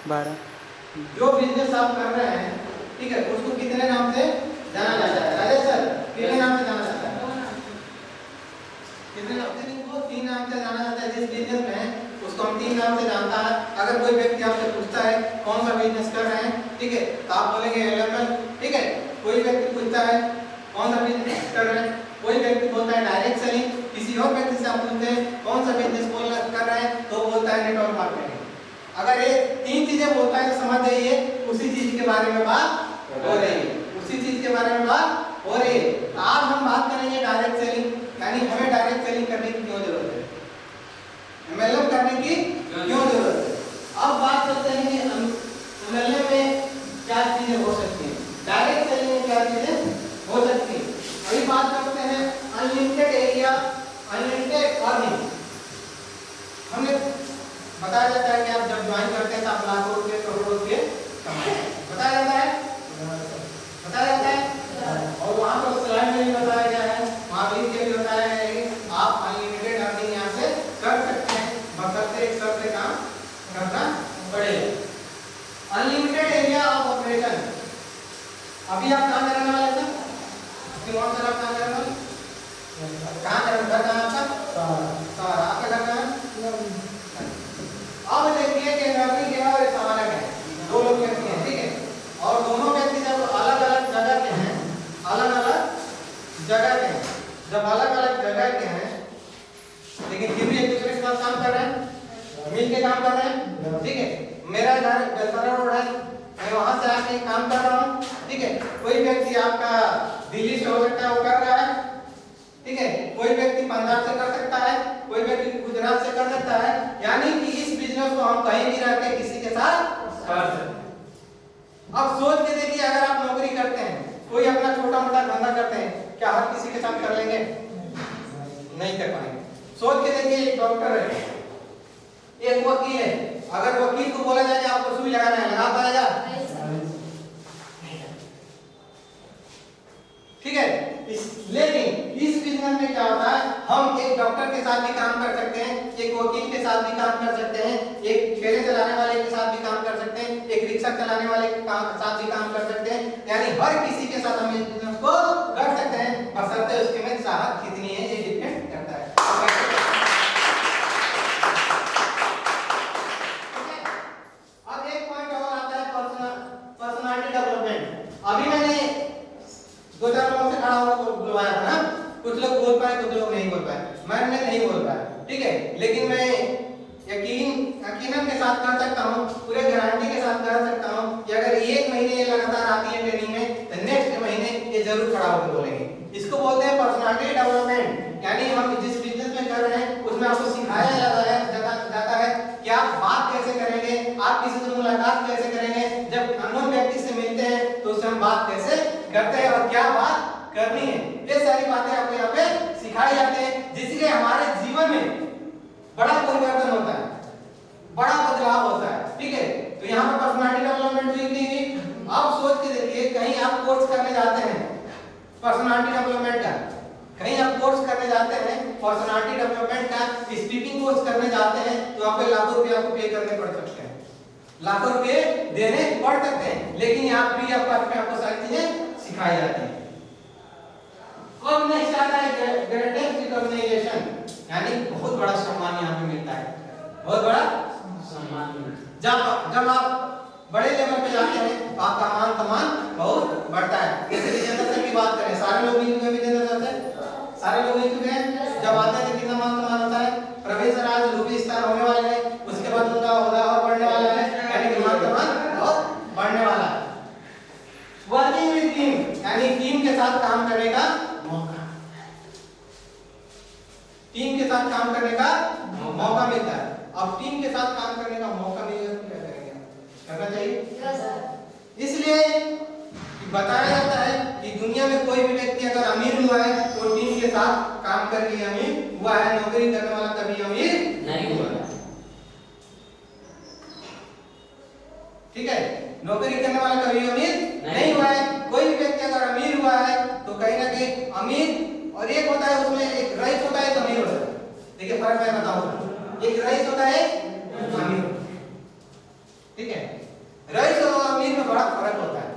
12 जो बिजनेस आप कर रहे हैं, ठीक है, उसको कितने नाम से जाना जाता है? राजेश सर, कितने नाम से जाना जाता है? कितने नाम से? इनको 3 नाम से जाना जाता है। जिस बिजनेस में है उसको हम 3 नाम से जानता है। अगर कोई व्यक्ति आपसे पूछता है कौन सा बिजनेस कर रहे हैं, ठीक है, तो आप बोलेंगे एलएमएल, ठीक है। कोई व्यक्ति पूछता है कौन सा बिजनेस कर रहे हैं, कोई व्यक्ति बोलता है डायरेक्ट सेलिंग, किसी और व्यक्ति से आप पूछते हैं कौन सा बिजनेस कर रहे हैं, तो बोलता है नेटवर्क मार्केटिंग। अगर ये 3 चीजें बोलता है तो समझ जाइए उसी चीज के बारे में बात हो रही है, उसी चीज के बारे में बात हो रही है। तो आज हम बात करेंगे डायरेक्ट सेलिंग, यानी हमें डायरेक्ट सेलिंग करने की क्यों जरूरत है, एमएलएम करने की क्यों जरूरत है। अब बात करते हैं कि एमएलएम में क्या चीजें हो सकती हैं, डायरेक्ट सेलिंग में क्या चीजें हो सकती हैं। अभी बात करते हैं अनलिमिटेड एरिया, अनलिमिटेड अर्निंग। हमने बताया जाता है कि आप जब ज्वाइन करते हैं तो आप लाखों रुपए करोड़ों रुपए कमाते हैं, बताया जाता है, बताया जाता है। और वहाँ पर स्लाइड में भी बताया गया है, वहाँ भी ये भी बताया गया है कि आप अनलिमिटेड अर्निंग यहाँ से कर सकते हैं, बशर्ते एक शर्त पे काम करना पड़ेगा। Unlimited area of operation. अभी आप कहाँ रहने वाले थे? कौन सा आप कहाँ रहने वाले? कहाँ घर कहाँ आपका? आपका घर कहाँ? अब देखिए कि नौकरी के और सवाल है, 2 लोग व्यक्ति हैं, ठीक है, और दोनों व्यक्ति जब अलग अलग जगह के हैं, अलग अलग जगह के हैं, जब अलग अलग जगह के हैं, लेकिन फिर भी एक दूसरे के साथ काम कर रहे हैं, मिल के काम कर रहे हैं, ठीक है। मेरा घर बेलसरा रोड है, मैं वहां से आके काम कर रहा हूँ, ठीक है। कोई व्यक्ति आपका दिल्ली से हो सकता है वो कर रहा है, ठीक है, कोई व्यक्ति पंजाब से कर सकता है, कोई व्यक्ति गुजरात से कर सकता है, यानी कि इस बिजनेस को हम कहीं भी रह के किसी के साथ कर सकते हैं। अब सोच के देखिए, अगर आप नौकरी करते हैं, कोई अपना छोटा मोटा धंधा करते हैं, क्या हर किसी के साथ कर लेंगे? नहीं कर पाएंगे। सोच के देखिए, एक डॉक्टर है, एक वकील है, अगर वकील को बोला जाए आपको सुई लगाना है, लगा पाएगा? ठीक है। लेकिन इस बिजनेस में क्या होता है, हम एक डॉक्टर के साथ भी काम कर सकते हैं, एक वकील के साथ भी काम कर सकते हैं, एक ठेले चलाने वाले के साथ भी काम कर सकते हैं, एक रिक्शा चलाने वाले के साथ भी काम कर सकते हैं, यानी हर किसी के साथ हम इस बिजनेस को कर सकते हैं, बशर्ते उसके में चाहत कितनी है ये डिपेंड करता है। अब एक पॉइंट और आता है पर्सनालिटी डेवलपमेंट। अभी मैंने 2-4 लोगों से खड़ा होकर बुलवाया था ना, कुछ लोग बोल पाए, कुछ लोग नहीं बोल पाए, मैं नहीं बोल पाया, ठीक है, लेकिन मैं यकीनन के साथ कर सकता हूँ, पूरे गारंटी के साथ कर सकता हूँ कि अगर 1 महीने ये लगातार आती है ट्रेनिंग में, तो नेक्स्ट महीने ये जरूर खड़ा होकर बोलेंगे। इसको बोलते हैं पर्सनालिटी डेवलपमेंट, यानी हम जिस बिजनेस में कर रहे हैं उसमें आपको सिखाया जाता है कि आप बात कैसे करेंगे, आप किसी से मुलाकात कैसे करेंगे, जब अननोन व्यक्ति से मिलते हैं तो उससे हम बात कैसे करते हैं और क्या बात करनी है, ये सारी बातें आपको यहाँ पे सिखाई जाती हैं, जिससे हमारे जीवन में बड़ा परिवर्तन होता है, बड़ा बदलाव होता है, ठीक है। तो यहाँ पर पर्सनालिटी डेवलपमेंट हुई थी। अब सोच के देखिए, कहीं आप कोर्स करने जाते हैं पर्सनालिटी डेवलपमेंट का, कहीं आप कोर्स करने जाते हैं पर्सनालिटी डेवलपमेंट का, स्पीकिंग कोर्स करने जाते हैं, तो आपको लाखों रुपए आपको पे करने पड़ सकते हैं, लाखों रुपए देने पड़ सकते हैं, लेकिन यहाँ भी आपको सारी चीजें सिखाई जाती है। अब नेक्स्ट आता है ग्रेटेस्ट रिकॉग्निशन, यानी बहुत बड़ा सम्मान यहाँ पे मिलता है, बहुत बड़ा सम्मान। जब आप बड़े लेवल पे जाते हैं तो आपका मान सम्मान बहुत बढ़ता है। जैसे विजेंद्र सर की बात करें, सारे लोग मिल चुके विजेंद्र सर से, सारे लोग मिल चुके हैं, जब आते हैं तो कितना मान सम्मान होता है। प्रवेश सर आज रूपी स्टार होने वाले हैं, उसके बाद उनका होगा और बढ़ने वाला है, यानी कि मान सम्मान बहुत बढ़ने वाला है। वर्किंग विद टीम, यानी टीम के साथ काम करने का मौका, टीम के साथ काम करने का मौका मिलता है। अब टीम के साथ काम करने का मौका मिलेगा तो क्या करेंगे, करना चाहिए। इसलिए बताया जाता है कि दुनिया में कोई भी व्यक्ति अगर अमीर हुआ है तो टीम के साथ काम करके अमीर हुआ है, नौकरी करने वाला कभी अमीर नहीं हुआ है, ठीक है, नौकरी करने वाला कभी अमीर नहीं हुआ है। कोई भी व्यक्ति अगर अमीर हुआ है तो कहीं ना कहीं अमीर, और एक होता है उसमें एक रईस होता है तो अमीर होता है, देखिए फर्क मैं बताऊंगा, एक रईस होता है अमीर, ठीक है। रईस और अमीर में बड़ा फर्क होता है।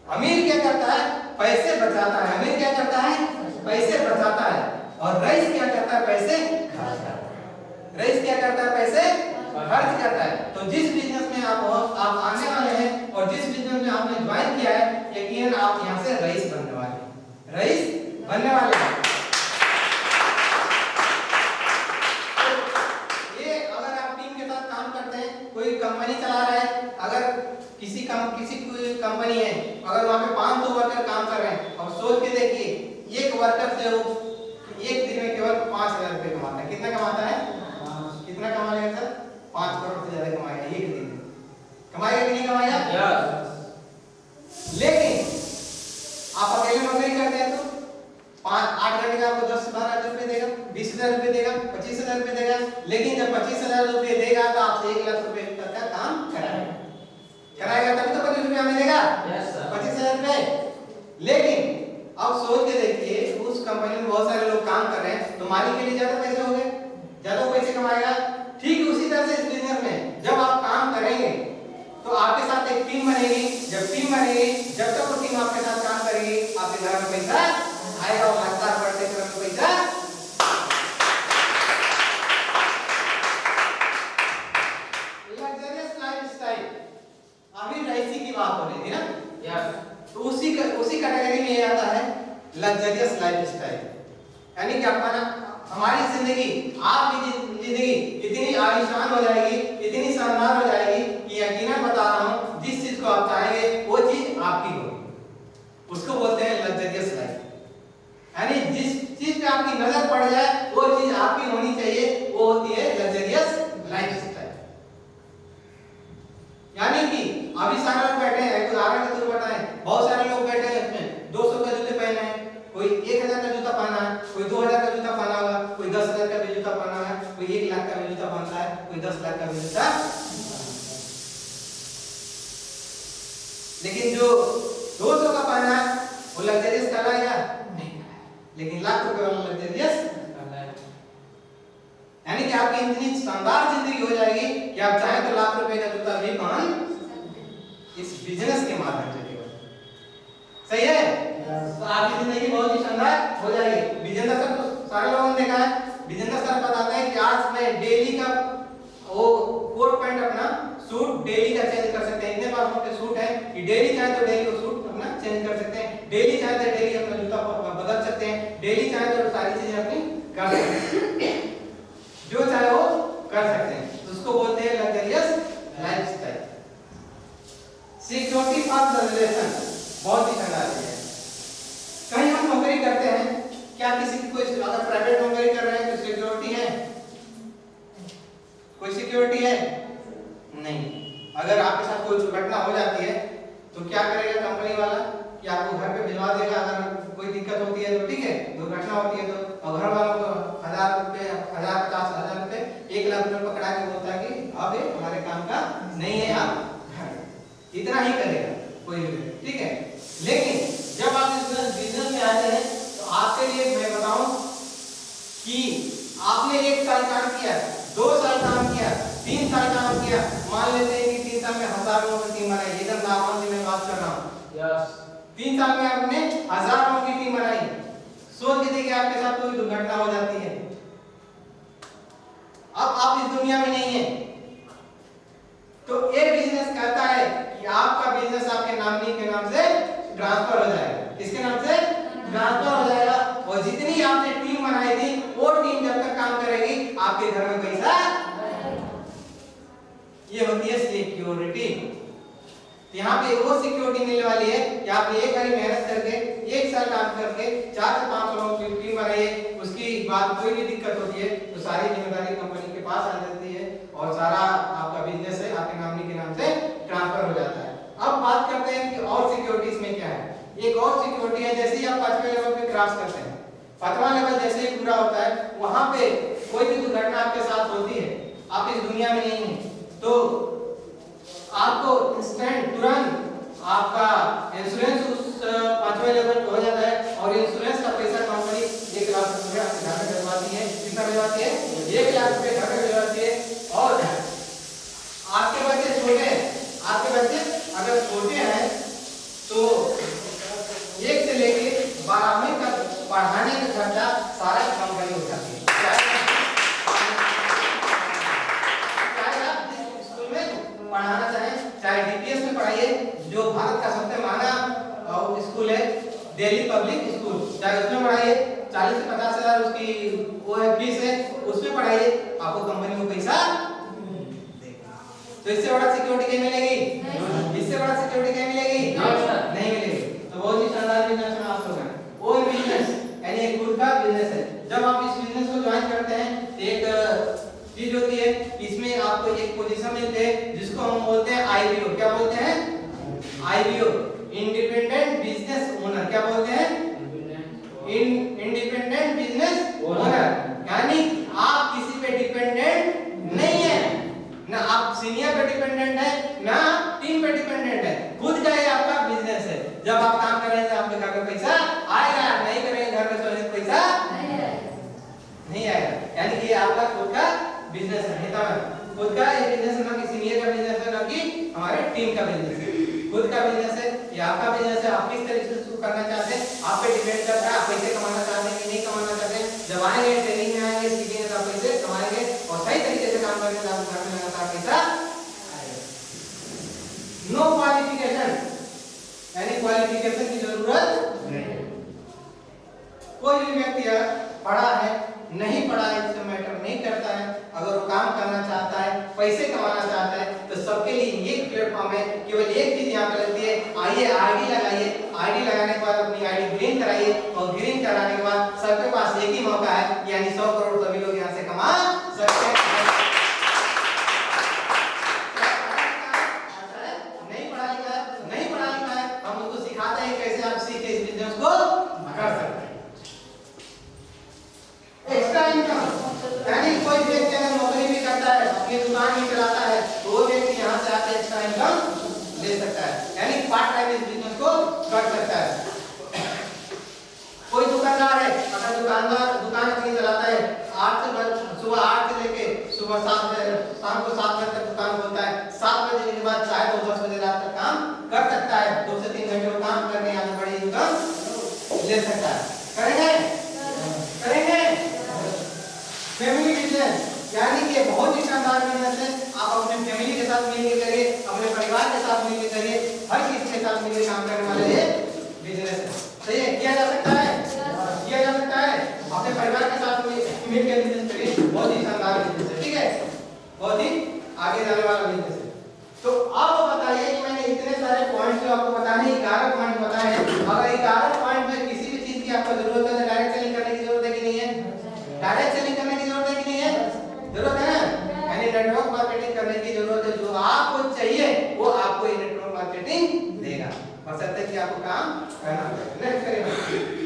अमीर क्या करता है? पैसे बचाता है। अमीर क्या करता है? पैसे बचाता है। और रईस क्या करता है? पैसे खर्च करता है। रईस क्या करता है? पैसे खर्च करता है। तो जिस बिजनेस में आप आने वाले हैं और जिस बिजनेस में आपने ज्वाइन किया है, यकीनन आप यहाँ से रईस बनने वाले हैं। रईस बनने वाले हैं। तो ये अगर आप टीम के साथ काम करते हैं, कोई कंपनी चला रहा है, अगर किसी कोई कंपनी है, अगर वहाँ पे 500 वर्कर काम कर रहे हैं, और सोच के देखिए एक वर्कर से वो एक दिन में केवल 5000 रुपए कमाता है। कितना कमाता है? कितना कमा लेगा सर? 5 करोड़ से ज्यादा कमाएगा एक दिन में। कमाएगा कि नहीं कमाएगा? लेकिन आप अकेले नौकरी करते हैं तो 8 घंटे का आपको 10 से 12 हजार रुपए देगा, 20,000 रुपए देगा, 25,000 रुपए देगा। लेकिन जब 25,000 रुपए देगा तो आपसे 1 लाख रुपए तक का काम कराएगा तभी तो 25 रुपया हमें देगा। 25,000 रुपए। लेकिन अब सोच के देखिए, उस कंपनी में बहुत सारे लोग काम कर रहे हैं, तो मालिक के लिए ज्यादा पैसे हो गए, ज्यादा पैसे कमाएगा। ठीक उसी तरह से इस बिजनेस में जब आप काम करेंगे तो आपके साथ एक टीम बनेगी। जब टीम बनेगी, जब तक वो टीम आपके साथ काम करेगी, आपके घर में पैसा आएगा और लगातार बढ़ते क्रम में पैसा। लग्जरियस लाइफस्टाइल, अभी रईसी की बात हो रही थी ना, तो उसी कैटेगरी में ये आता है लग्जरियस लाइफस्टाइल। यानी कि अपना हमारी जिंदगी, आपकी जिंदगी इतनी आलीशान हो जाएगी, इतनी शानदार हो जाएगी कि यकीनन बता रहा हूं, जिस चीज को आप चाहेंगे वो चीज आपकी होगी। उसको बोलते हैं लग्जरियस लाइफ। यानी जिस चीज पे आपकी नजर पड़ जाए वो चीज आपकी होनी चाहिए, वो होती है लग्जरियस लाइफस्टाइल। यानी कि अभी सारे लोग बैठे हैं, उदाहरण के तौर बताएं, बहुत सारे लोग बैठे हैं, 200 का जूते पहने हैं, कोई 1000 का जूता पहना है, कोई 2000 का जूता पहना होगा, कोई 10,000 का भी जूता पहना है, कोई 1 लाख का भी जूता पहनता है, कोई 10 लाख का भी जूता। लेकिन जो 200 का पहना है वो लग्जरियस कहलाएगा? नहीं। लेकिन लाख रुपए वाला लग्जरियस कहलाएगा। यानी कि आपकी इतनी शानदार जिंदगी हो जाएगी कि आप चाहें तो लाख रुपए का जूता भी पहन इस बिजनेस के माध्यम से। सही है? तो आपकी जिंदगी बहुत ही शानदार हो जाएगी। बिजनेस सर तो सारे लोगों ने देखा है, बिजनेस सर बताते हैं कि आज मैं डेली का वो कोट पैंट अपना सूट डेली का चेंज कर सकते हैं। इतने बार उनके सूट है कि डेली चाहे तो डेली वो सूट अपना चेंज कर सकते हैं, डेली चाहे तो डेली अपना जूता बदल सकते हैं, डेली चाहे तो सारी चीजें अपनी कर सकते हैं, जो चाहे वो कर सकते हैं। तो उसको बोलते हैं luxurious lifestyle. Security for the relation बहुत ही शानदार है। कहीं हम नौकरी करते हैं, क्या किसी की कोई अगर प्राइवेट नौकरी कर रहे हैं तो सिक्योरिटी है? कोई सिक्योरिटी है? नहीं। अगर आपके साथ कोई दुर्घटना हो जाती है तो क्या करेगा कंपनी वाला कि आपको घर पे भिजवा देगा। अगर कोई दिक्कत होती है तो ठीक है, दुर्घटना होती है तो, और घर वालों को 1000 रुपए, 1050,000 रुपए, 1 लाख रुपए पकड़ा के बोलता है कि अब ये हमारे काम का नहीं है, आप इतना ही करेगा कोई भी, ठीक है। लेकिन जब आप इस बिजनेस में आते हैं तो आपके लिए मैं बताऊं कि आपने 1 साल काम किया, 2 साल काम किया, 3 साल काम किया, मान लेते हैं कि 3 साल में 1000 लोगों की टीम बनाई, एकदम नॉर्मल सी मैं बात कर रहा हूं। 3 साल में आपने 1000 लोगों की टीम बनाई। सोच के देखिए आपके साथ कोई दुर्घटना हो जाती है, अब आप इस दुनिया में नहीं है, तो ये बिजनेस कहता है कि आपका बिजनेस आपके नॉमिनी के नाम से ट्रांसफर हो जाएगा। किसके नाम से? ट्रांसफर हो जाएगा। और जितनी आपने टीम बनाई थी वो टीम जब तक काम करेगी आपके घर में पैसा, ये होती है सिक्योरिटी। यहाँ पे वो सिक्योरिटी मिलने वाली है कि आपने एक बारी मेहनत करके 1 साल काम करके 4 से 5 लोगों की टीम बनाई है, उसकी बाद कोई भी दिक्कत होती है तो सारी जिम्मेदारी कंपनी के पास आ जाती है और सारा आपका बिजनेस है आपके नॉमिनी के नाम से ट्रांसफर हो जाता है। अब बात करते हैं कि और सिक्योरिटीज में क्या है। एक और सिक्योरिटी है, जैसे ही आप 5वें लेवल पे क्रॉस करते हैं, 5वां लेवल जैसे ही पूरा होता है, वहां पे कोई भी दुर्घटना आपके साथ होती है, आप इस दुनिया में नहीं है, तो आपको इंस्टेंट तुरंत आपका इंश्योरेंस उस 5वें लेवल पे हो जाता है और इंश्योरेंस का पैसा कंपनी 1 लाख रुपए आपके घर में भिजवाती है। कितना भिजवाती है? 1 लाख रुपए घर में भिजवाती है। और जो भारत का सबसे महंगा स्कूल है, दिल्ली पब्लिक स्कूल, चाहे उसमें पढ़ाइए 40 से 50 हजार उसकी वो है फीस है, उसमें पढ़ाइए, आपको कंपनी को पैसा देगा। तो इससे बड़ा सिक्योरिटी क्या मिलेगी? इससे बड़ा सिक्योरिटी क्या मिलेगी? नहीं मिलेगी। तो बहुत ही शानदार बिजनेस में आप लोग हैं। ओन बिजनेस यानी एक खुद का बिजनेस है। जब आप इस बिजनेस को ज्वाइन करते हैं तो एक चीज होती है, इसमें आपको एक पोजीशन मिलते हैं जिसको हम बोलते हैं आईबीओ। क्या बोलते हैं? IBO, independent business owner. क्या बोलते हैं? Independent business owner. यानी आप किसी पे डिपेंडेंट नहीं है, ना आप सीनियर पे डिपेंडेंट है, ना टीम पे डिपेंडेंट है, खुद का ये आपका बिजनेस है। जब आप काम करेंगे आपके घर में पैसा आएगा, नहीं करेंगे घर में तो पैसा नहीं आएगा। यानी कि आपका खुद का बिजनेस है, खुद का ये बिजनेस, ना कि सीनियर का बिजनेस है, ना कि हमारे टीम का बिजनेस है। खुद का बिजनेस है, ये आपका बिजनेस है। आप किस तरीके से शुरू करना चाहते हैं आप पे डिपेंड करता है। आप पैसे कमाना चाहते हैं कि नहीं कमाना चाहते हैं। जब आएंगे ट्रेनिंग में आएंगे, सीखेंगे तो आप पैसे कमाएंगे और सही तरीके से काम करेंगे तो आपको घर में लगातार पैसा आएगा। नो क्वालिफिकेशन, यानी क्वालिफिकेशन की जरूरत नहीं। कोई भी व्यक्ति पढ़ा है नहीं पढ़ा है इससे मैटर नहीं करता है। अगर वो काम करना चाहता है, पैसे कमाना चाहता है, तो सबके लिए एक प्लेटफॉर्म है। केवल एक चीज यहाँ पे लगती है, आइए आईडी लगाइए। आईडी लगाने के बाद अपनी आईडी ग्रीन कराइए और ग्रीन कराने के बाद सबके पास एक ही मौका है, यानी 100 करोड़ सभी लोग यहाँ से कमा सकते हैं। नहीं पढ़ा लिखा है, हम उसको सिखाते हैं कैसे आप सीख के इस बिजनेस को कर सकते हैं। एक्स्ट्रा इनकम, यानी कोई व्यक्ति अगर नौकरी भी करता है, अपनी दुकान भी चलाता है, तो वो व्यक्ति यहाँ से आके एक्स्ट्रा इनकम ले सकता है, यानी पार्ट टाइम इस बिजनेस को कर सकता है। कोई दुकानदार है, अगर दुकान अपनी चलाता है, सुबह 8 से लेके सुबह 7 बजे, शाम को 7 बजे तक दुकान खोलता है। 7 बजे के बाद चाहे तो 10 बजे रात तक काम कर सकता है। 2 से 3 घंटे काम करके यहाँ बड़ी इनकम ले सकता है। करेंगे फैमिली बिजनेस, यानी कि बहुत ही शानदार बिजनेस है। आप अपने फैमिली के साथ मिलकर करिए, अपने परिवार के साथ मिलकर करिए, हर किसी के साथ मिलकर काम करने वाला ये बिजनेस है। सही है, किया जा सकता है, किया जा सकता है। अपने परिवार के साथ मिलकर बिजनेस करिए, बहुत ही शानदार बिजनेस है। ठीक है, बहुत ही आगे जाने वाला बिजनेस है। तो अब बताइए कि मैंने इतने सारे पॉइंट्स जो आपको बताने, 11 पॉइंट बताए हैं। अगर 11 पॉइंट में किसी भी चीज की आपको जरूरत है, डायरेक्ट सेलिंग करने की जरूरत है कि नहीं है? डायरेक्ट सेलिंग करने की जरूरत है कि नहीं है? जरूरत है ना? यानी नेटवर्क मार्केटिंग करने की जरूरत है। जो आपको चाहिए वो आपको ये नेटवर्क मार्केटिंग देगा, बशर्ते कि आपको काम करना पड़े। नेक्स्ट करिए।